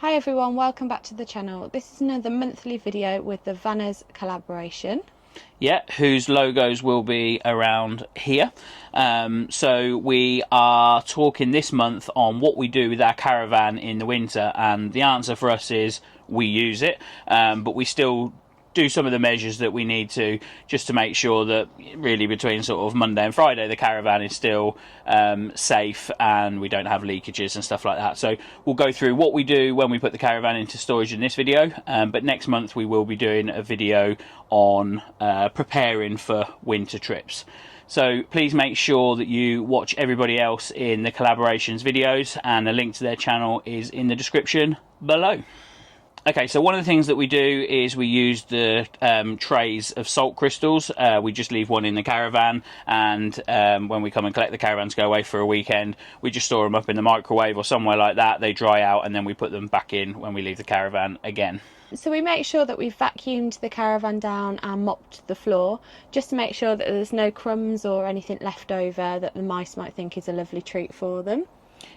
Hi everyone, welcome back to the channel. This is another monthly video with the Vanners collaboration. Yeah, whose logos will be around here. So we are talking this month on what we do with our caravan in the winter, and the answer for us is we use it, but we still do some of the measures that we need to, just to make sure that really between sort of Monday and Friday the caravan is still safe and we don't have leakages and stuff like that. So we'll go through what we do when we put the caravan into storage in this video, but next month we will be doing a video on preparing for winter trips. So please make sure that you watch everybody else in the collaborations videos, and a link to their channel is in the description below. Okay, so one of the things that we do is we use the trays of salt crystals. We just leave one in the caravan, and when we come and collect the caravan to go away for a weekend, we just store them up in the microwave or somewhere like that. They dry out, and then we put them back in when we leave the caravan again. So we make sure that we've vacuumed the caravan down and mopped the floor, just to make sure that there's no crumbs or anything left over that the mice might think is a lovely treat for them.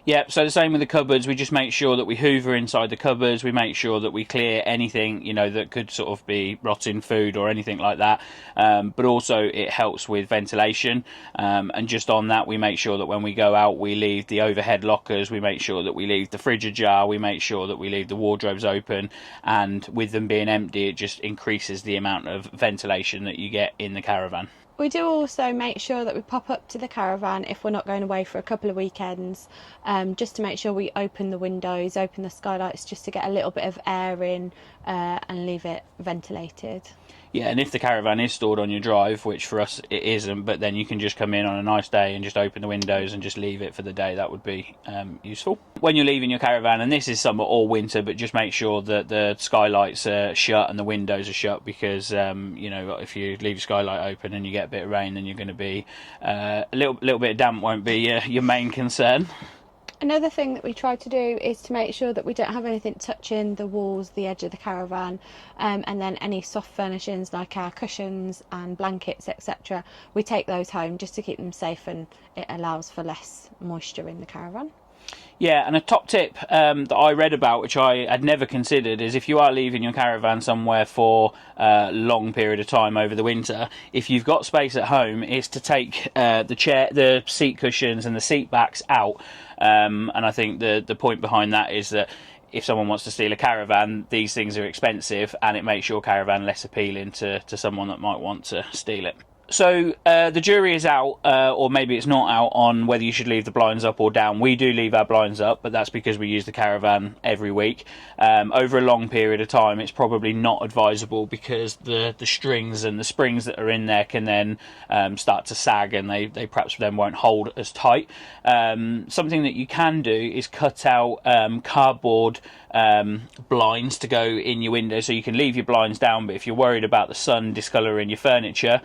Yeah, so the same with the cupboards. We just make sure that we hoover inside the cupboards. We make sure that we clear anything, you know, that could sort of be rotting food or anything like that. But also it helps with ventilation. And just on that, we make sure that when we go out, we leave the overhead lockers. We make sure that we leave the fridge ajar. We make sure that we leave the wardrobes open. And with them being empty, it just increases the amount of ventilation that you get in the caravan. We do also make sure that we pop up to the caravan if we're not going away for a couple of weekends, just to make sure we open the windows, open the skylights, just to get a little bit of air in and leave it ventilated. Yeah, and if the caravan is stored on your drive, which for us it isn't, but then you can just come in on a nice day and just open the windows and just leave it for the day, that would be useful. When you're leaving your caravan, and this is summer or winter, but just make sure that the skylights are shut and the windows are shut, because you know, if you leave your skylight open and you get a bit of rain, then you're going to be a little bit of damp won't be your main concern. Another thing that we try to do is to make sure that we don't have anything touching the walls, the edge of the caravan, and then any soft furnishings like our cushions and blankets, etc. We take those home just to keep them safe, and it allows for less moisture in the caravan. Yeah, and a top tip that I read about, which I had never considered, is if you are leaving your caravan somewhere for a long period of time over the winter, if you've got space at home, is to take the seat cushions and the seat backs out. And I think the point behind that is that if someone wants to steal a caravan, these things are expensive, and it makes your caravan less appealing to someone that might want to steal it. So the jury is out, or maybe it's not out, on whether you should leave the blinds up or down. We do leave our blinds up, but that's because we use the caravan every week. Over a long period of time, it's probably not advisable, because the strings and the springs that are in there can then start to sag, and they perhaps then won't hold as tight. Something that you can do is cut out cardboard blinds to go in your window, so you can leave your blinds down, but if you're worried about the sun discolouring your furniture,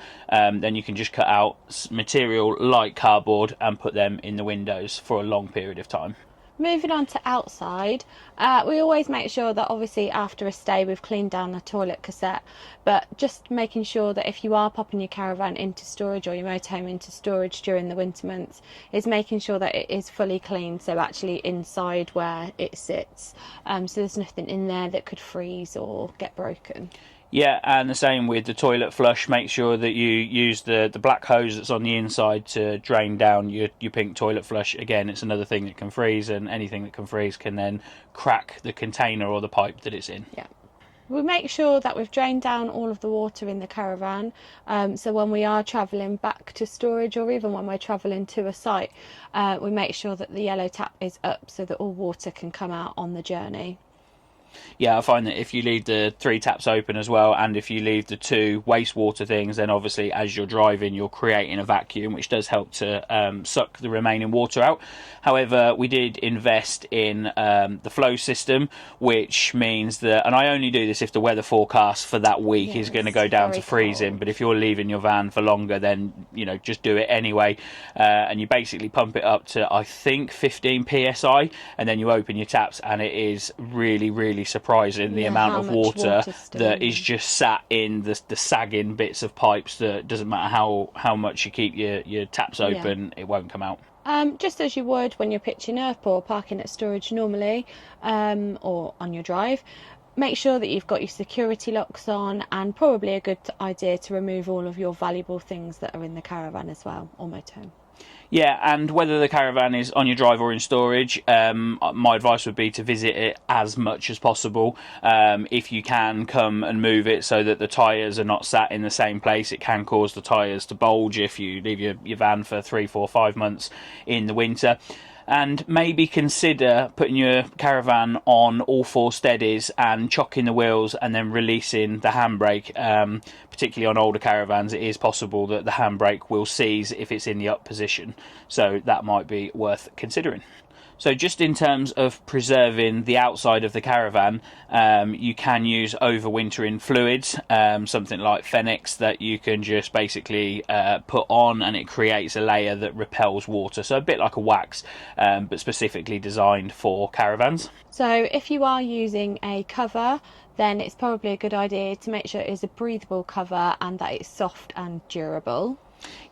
then you can just cut out material like cardboard and put them in the windows for a long period of time. Moving on to outside, we always make sure that obviously after a stay we've cleaned down the toilet cassette, but just making sure that if you are popping your caravan into storage or your motorhome into storage during the winter months, is making sure that it is fully cleaned, so actually inside where it sits, so there's nothing in there that could freeze or get broken. Yeah, and the same with the toilet flush. Make sure that you use the black hose that's on the inside to drain down your pink toilet flush. Again, it's another thing that can freeze, and anything that can freeze can then crack the container or the pipe that it's in. Yeah. We make sure that we've drained down all of the water in the caravan, so when we are travelling back to storage, or even when we're travelling to a site, we make sure that the yellow tap is up so that all water can come out on the journey. Yeah, I find that if you leave the 3 taps open as well, and if you leave the 2 wastewater things, then obviously as you're driving you're creating a vacuum, which does help to suck the remaining water out. However, we did invest in the flow system, which means that, and I only do this if the weather forecast for that week is going to go down to freezing, cold. but if you're leaving your van for longer, then you know, just do it anyway, and you basically pump it up to, I think, 15 psi, and then you open your taps, and it is really surprising the amount of water that is just sat in the sagging bits of pipes, that doesn't matter how much you keep your taps open, it won't come out. Just as you would when you're pitching up or parking at storage normally, or on your drive. Make sure that you've got your security locks on, and probably a good idea to remove all of your valuable things that are in the caravan as well, or motorhome. Yeah, and whether the caravan is on your drive or in storage, my advice would be to visit it as much as possible. If you can, come and move it so that the tyres are not sat in the same place. It can cause the tyres to bulge if you leave your van for 3, 4, 5 months in the winter. And maybe consider putting your caravan on all four steadies and chocking the wheels and then releasing the handbrake. Particularly on older caravans, it is possible that the handbrake will seize if it's in the up position, so that might be worth considering. So just in terms of preserving the outside of the caravan, you can use overwintering fluids, something like Fenix that you can just basically put on, and it creates a layer that repels water. So a bit like a wax, but specifically designed for caravans. So if you are using a cover, then it's probably a good idea to make sure it is a breathable cover and that it's soft and durable.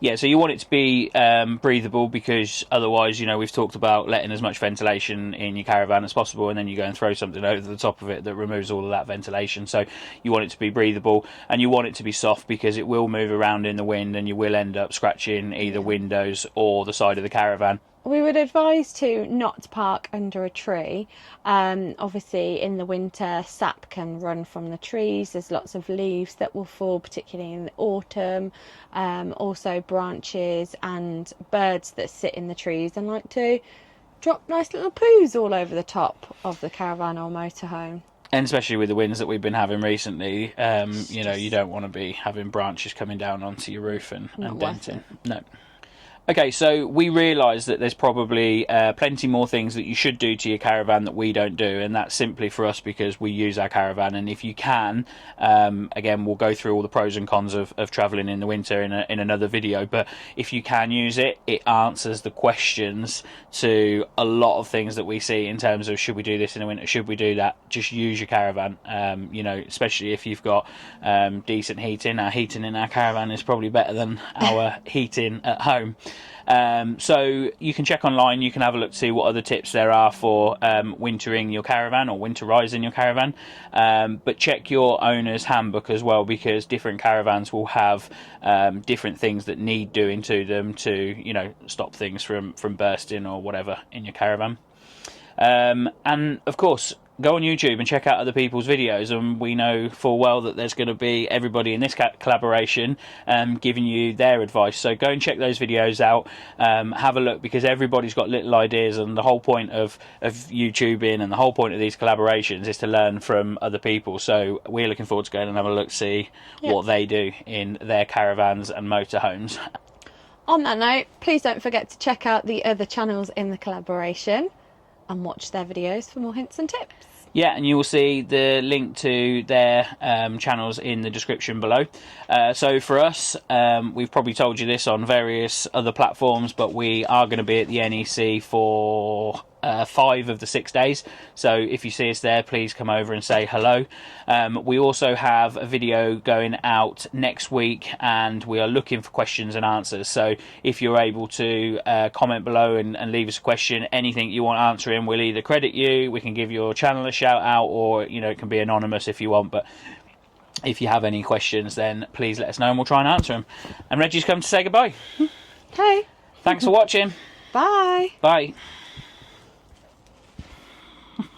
Yeah, so you want it to be breathable, because otherwise, we've talked about letting as much ventilation in your caravan as possible, and then you go and throw something over the top of it that removes all of that ventilation. So you want it to be breathable, and you want it to be soft, because it will move around in the wind and you will end up scratching either windows or the side of the caravan. We would advise to not park under a tree. Obviously in the winter sap can run from the trees, there's lots of leaves that will fall, particularly in the autumn, also branches and birds that sit in the trees and like to drop nice little poos all over the top of the caravan or motorhome. And especially with the winds that we've been having recently, you don't want to be having branches coming down onto your roof and denting. No. Okay, so we realise that there's probably plenty more things that you should do to your caravan that we don't do, and that's simply for us because we use our caravan. And if you can, again, we'll go through all the pros and cons of travelling in the winter in another video, but if you can use it, it answers the questions to a lot of things that we see in terms of should we do this in the winter, should we do that. Just use your caravan, especially if you've got decent heating. Our heating in our caravan is probably better than our heating at home. So you can check online, you can have a look to see what other tips there are for wintering your caravan or winterizing your caravan, but check your owner's handbook as well, because different caravans will have different things that need doing to them to stop things from bursting or whatever in your caravan. And of course, go on YouTube and check out other people's videos, and we know full well that there's going to be everybody in this collaboration giving you their advice. So go and check those videos out, have a look, because everybody's got little ideas, and the whole point of YouTubing and the whole point of these collaborations is to learn from other people. So we're looking forward to going and have a look, see what they do in their caravans and motorhomes. On that note, please don't forget to check out the other channels in the collaboration and watch their videos for more hints and tips. Yeah, and you will see the link to their channels in the description below. So for us, we've probably told you this on various other platforms, but we are going to be at the NEC for 5 of the 6 days. So if you see us there, please come over and say hello. We also have a video going out next week, and we are looking for questions and answers. So if you're able to comment below and leave us a question, anything you want answering, we'll either credit you, we can give your channel a shout out, or it can be anonymous if you want. But if you have any questions, then please let us know and we'll try and answer them. And Reggie's come to say goodbye. Okay. Thanks for watching. Bye. Bye.